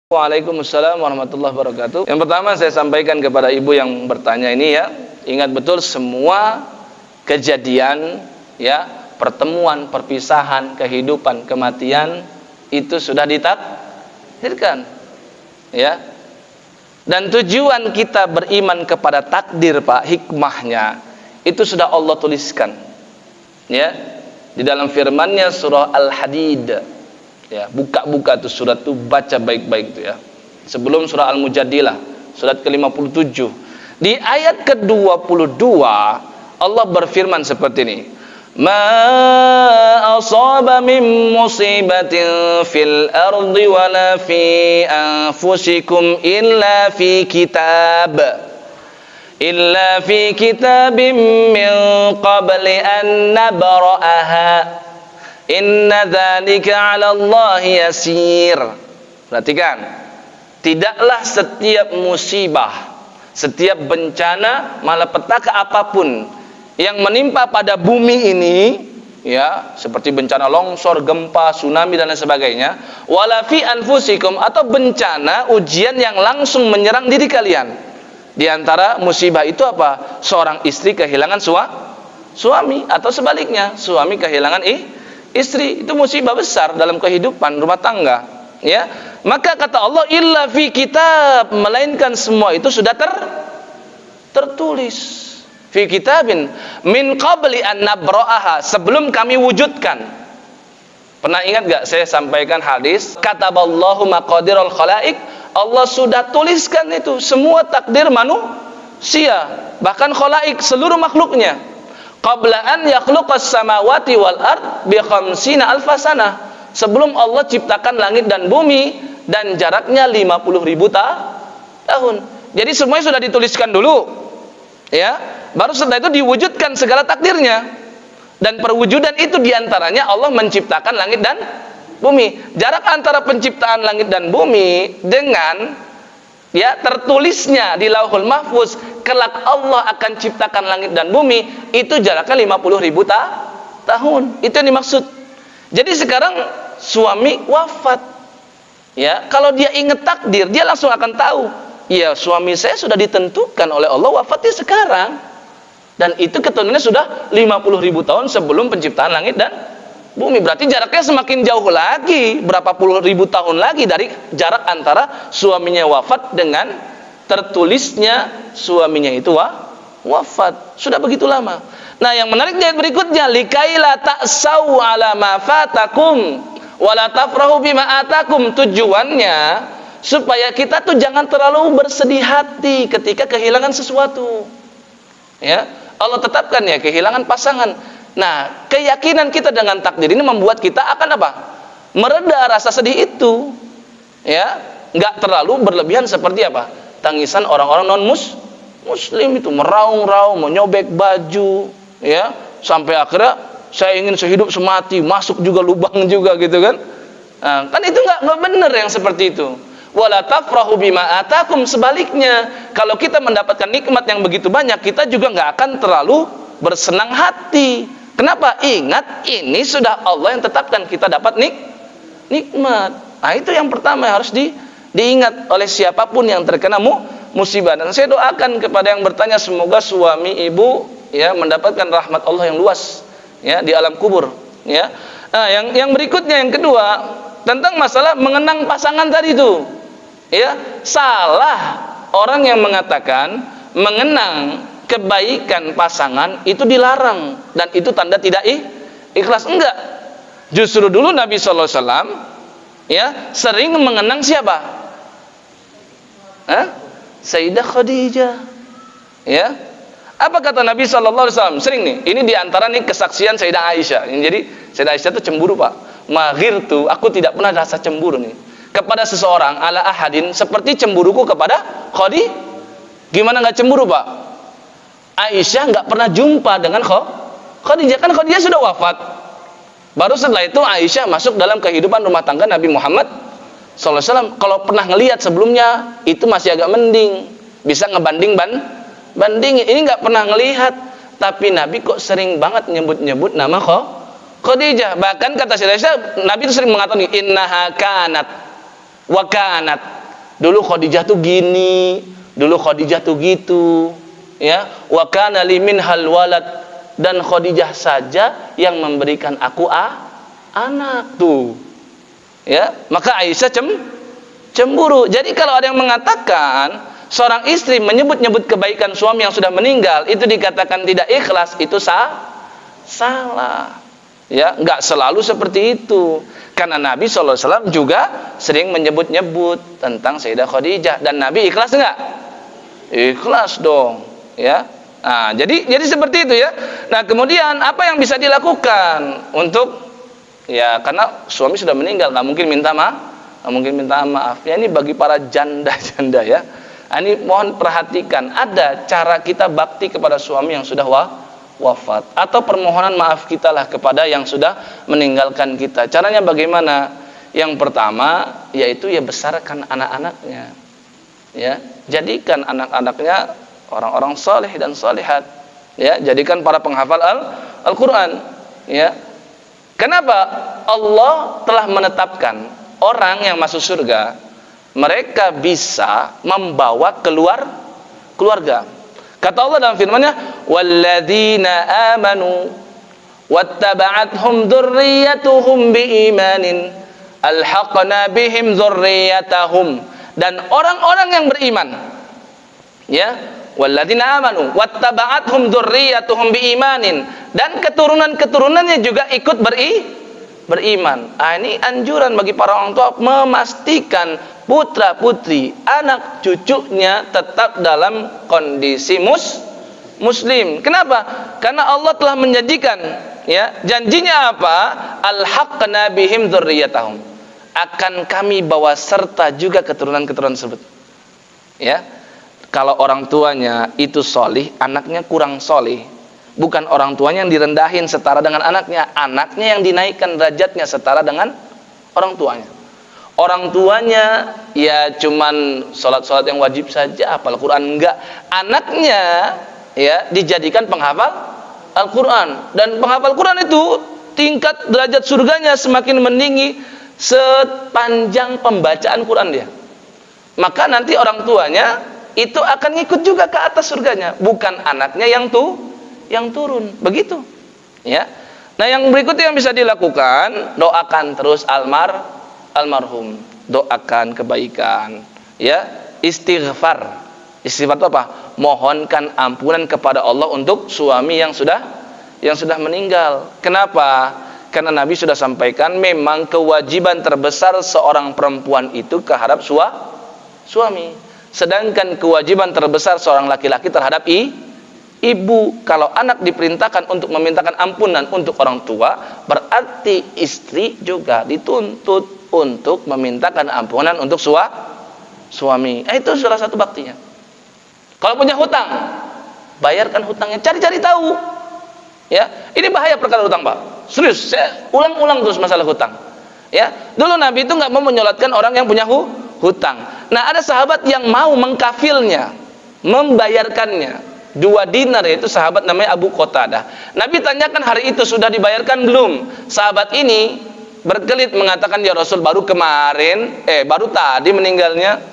Waalaikumsalam warahmatullahi wabarakatuh. Yang pertama saya sampaikan kepada ibu yang bertanya ini ya, ingat betul semua kejadian ya, pertemuan, perpisahan, kehidupan, kematian itu sudah ditakdirkan ya. Dan tujuan kita beriman kepada takdir Pak, hikmahnya itu sudah Allah tuliskan ya. Di dalam firman-Nya surah Al-Hadid ya, buka-buka tuh surat tuh, baca baik-baik tuh ya. Sebelum surah Al-Mujadilah, surat ke-57. Di ayat ke-22 Allah berfirman seperti ini. Ma asaba min musibatin fil ardi wala fi anfusikum illa fi kitabim min qabli an nabra'aha. Inna dzalika 'ala Allahi yasir. Perhatikan, tidaklah setiap musibah, setiap bencana, malapetaka apapun yang menimpa pada bumi ini ya, seperti bencana longsor, gempa, tsunami dan lain sebagainya, wala fi anfusikum, atau bencana ujian yang langsung menyerang diri kalian. Di antara musibah itu apa? Seorang istri kehilangan suami, atau sebaliknya, suami kehilangan istri. Itu musibah besar dalam kehidupan rumah tangga ya. Maka kata Allah, illa fi kitab, melainkan semua itu sudah tertulis fi kitabin min qabli an nabra'aha, sebelum kami wujudkan. Pernah ingat gak saya sampaikan hadis kataballahu maqadirul khalaik, Allah sudah tuliskan itu semua takdir manusia, bahkan khalaik, seluruh makhluknya. Qabla an yakhluqas samawati wal ard bi khamsina alf sanah, sebelum Allah ciptakan langit dan bumi dan jaraknya 50.000 tahun. Jadi semuanya sudah dituliskan dulu ya, baru setelah itu diwujudkan segala takdirnya. Dan perwujudan itu diantaranya Allah menciptakan langit dan bumi. Jarak antara penciptaan langit dan bumi dengan ya tertulisnya di Lauhul Mahfuz kelak Allah akan ciptakan langit dan bumi, itu jaraknya 50.000 tahun. Itu yang dimaksud. Jadi sekarang suami wafat ya, kalau dia ingat takdir, dia langsung akan tahu, ya suami saya sudah ditentukan oleh Allah wafatnya sekarang, dan itu keturunannya sudah 50.000 tahun sebelum penciptaan langit dan bumi. Berarti jaraknya semakin jauh lagi, berapa puluh ribu tahun lagi dari jarak antara suaminya wafat dengan tertulisnya suaminya itu wafat. Sudah begitu lama. Nah, yang menarik di ayat berikutnya, likaila ta'sau ala ma fatakum wa la tafrahu bima atakum. Tujuannya supaya kita tuh jangan terlalu bersedih hati ketika kehilangan sesuatu. Ya, Allah tetapkan ya kehilangan pasangan. Nah, keyakinan kita dengan takdir ini membuat kita akan apa? Mereda rasa sedih itu. Ya, enggak terlalu berlebihan seperti apa? Tangisan orang-orang non-muslim itu meraung-raung, menyobek baju, ya, sampai akhirnya saya ingin sehidup semati, masuk juga lubang juga gitu kan. Nah, kan itu enggak benar yang seperti itu. Wala tafrahu bima atakum, sebaliknya, kalau kita mendapatkan nikmat yang begitu banyak, kita juga enggak akan terlalu bersenang hati. Kenapa? Ingat, ini sudah Allah yang tetapkan kita dapat nikmat. Nah, itu yang pertama yang harus diingat oleh siapapun yang terkena musibah. Dan saya doakan kepada yang bertanya, semoga suami ibu ya mendapatkan rahmat Allah yang luas ya di alam kubur ya. Nah, yang berikutnya, yang kedua, tentang masalah mengenang pasangan tadi itu ya. Salah orang yang mengatakan mengenang kebaikan pasangan itu dilarang dan itu tanda tidak ikhlas. Enggak, justru dulu Nabi sallallahu alaihi wasallam ya sering mengenang siapa? Sayyidah Khadijah ya. Apa kata Nabi sallallahu alaihi wasallam? Sering nih, ini diantara nih kesaksian Sayyidah Aisyah. Jadi Sayyidah Aisyah itu cemburu Pak. Maghirtu, aku tidak pernah rasa cemburu nih kepada seseorang ala ahadin seperti cemburuku kepada Khadijah. Gimana nggak cemburu Pak? Aisyah nggak pernah jumpa dengan Khadijah, kan Khadijah sudah wafat. Baru setelah itu Aisyah masuk dalam kehidupan rumah tangga Nabi Muhammad sallallahu alaihi wasallam. Kalau pernah ngelihat sebelumnya itu masih agak mending, bisa bandingin. Ini nggak pernah ngelihat, tapi Nabi kok sering banget nyebut nama Khadijah. Bahkan kata Aisyah, Nabi itu sering mengatakan innaha kanat wa kanat. dulu Khadijah tuh gini, dulu Khadijah tuh gitu, ya. Wa kana limin hal walad, dan Khadijah saja yang memberikan aku anak tuh. Ya, maka Aisyah cemburu. Jadi kalau ada yang mengatakan seorang istri menyebut-nyebut kebaikan suami yang sudah meninggal itu dikatakan tidak ikhlas, itu salah. Ya, enggak selalu seperti itu. Karena Nabi SAW juga sering menyebut-nyebut tentang Sayyidah Khadijah, dan Nabi ikhlas enggak? Ikhlas dong, ya. Nah, jadi seperti itu ya. Nah, kemudian apa yang bisa dilakukan untuk, ya, karena suami sudah meninggal, nggak mungkin minta maaf. Ya, ini bagi para janda-janda ya. Nah, ini mohon perhatikan, ada cara kita bakti kepada suami yang sudah wafat, atau permohonan maaf kita lah kepada yang sudah meninggalkan kita. Caranya bagaimana? Yang pertama yaitu ya besarkan anak-anaknya. Ya, jadikan anak-anaknya orang-orang saleh dan salihat. Ya, jadikan para penghafal Al-Qur'an. Ya. Kenapa? Allah telah menetapkan orang yang masuk surga, mereka bisa membawa keluarga. Kata Allah dalam firman-Nya, "Walladzina amanu wattaba'athum dzurriyyatuhum biimanin alhaqna bihim dzurriyyatahum." Dan orang-orang yang beriman, ya, walladzina amanu wattaba'athum dzurriyyatuhum biimanin, dan keturunan-keturunannya juga ikut beriman. Ini anjuran bagi para orang tua memastikan putra putri, anak cucunya tetap dalam kondisi muslim. Kenapa? Karena Allah telah menjanjikan, ya, janjinya apa? Alhaqna bihim dzurriyyatahum, akan kami bawa serta juga keturunan-keturunan tersebut. Ya, kalau orang tuanya itu solih, anaknya kurang solih. Bukan orang tuanya yang direndahin setara dengan anaknya yang dinaikkan derajatnya setara dengan orang tuanya. Orang tuanya ya cuman sholat yang wajib saja, hafal Quran enggak. Anaknya ya dijadikan penghafal Al-Quran, dan penghafal Quran itu tingkat derajat surganya semakin meninggi sepanjang pembacaan Quran dia. Maka nanti orang tuanya itu akan ngikut juga ke atas surganya, bukan anaknya yang turun, begitu. Ya. Nah, yang berikutnya yang bisa dilakukan, doakan terus almarhum, doakan kebaikan, ya, istighfar. Istighfar itu apa? Mohonkan ampunan kepada Allah untuk suami yang sudah meninggal. Kenapa? Karena Nabi sudah sampaikan memang kewajiban terbesar seorang perempuan itu terhadap suami. Sedangkan kewajiban terbesar seorang laki-laki terhadap ibu. Kalau anak diperintahkan untuk memintakan ampunan untuk orang tua, berarti istri juga dituntut untuk memintakan ampunan untuk suami. Itu salah satu baktinya. Kalau punya hutang, bayarkan hutangnya, cari-cari tahu. Ya, ini bahaya perkara hutang, Pak. Serius, saya ulang-ulang terus masalah hutang. Ya, dulu Nabi itu nggak mau menyolatkan orang yang punya hutang. Nah, ada sahabat yang mau mengkafilnya, membayarkannya. 2 dinar, yaitu sahabat namanya Abu Qatadah. Nabi tanyakan hari itu sudah dibayarkan belum? Sahabat ini berkelit mengatakan, ya Rasul, baru tadi meninggalnya.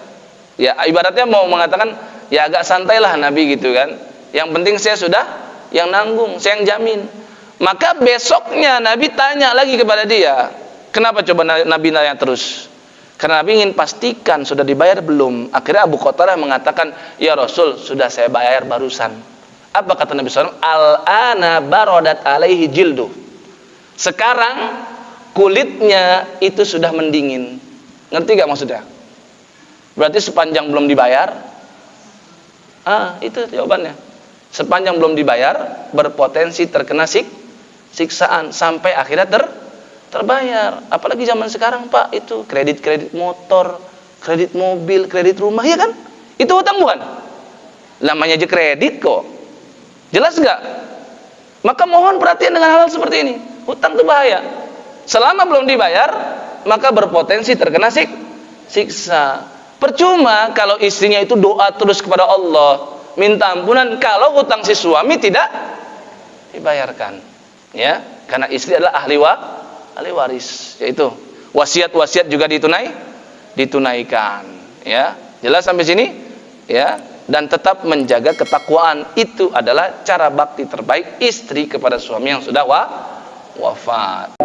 Ya, ibaratnya mau mengatakan, ya agak santailah Nabi gitu kan. Yang penting saya sudah yang nanggung, saya yang jamin. Maka besoknya Nabi tanya lagi kepada dia. Kenapa coba Nabi nanya terus? Karena Nabi ingin pastikan sudah dibayar belum. Akhirnya Abu Qatadah mengatakan, ya Rasul, sudah saya bayar barusan. Apa kata Nabi SAW? Al-ana barodat alaihi jildu. Sekarang kulitnya itu sudah mendingin. Ngerti gak maksudnya? Berarti sepanjang belum dibayar, itu jawabannya. Sepanjang belum dibayar, berpotensi terkena siksaan sampai akhirnya terbayar. Apalagi zaman sekarang, Pak, itu kredit motor, kredit mobil, kredit rumah, ya kan? Itu hutang bukan? Namanya aja kredit kok. Jelas nggak? Maka mohon perhatian dengan hal seperti ini. Hutang itu bahaya. Selama belum dibayar, maka berpotensi terkena siksa. Percuma kalau istrinya itu doa terus kepada Allah, minta ampunan kalau hutang si suami tidak dibayarkan. Ya, karena istri adalah ahli waris, yaitu wasiat juga ditunaikan. Ya, jelas sampai sini? Ya, dan tetap menjaga ketakwaan, itu adalah cara bakti terbaik istri kepada suami yang sudah wafat.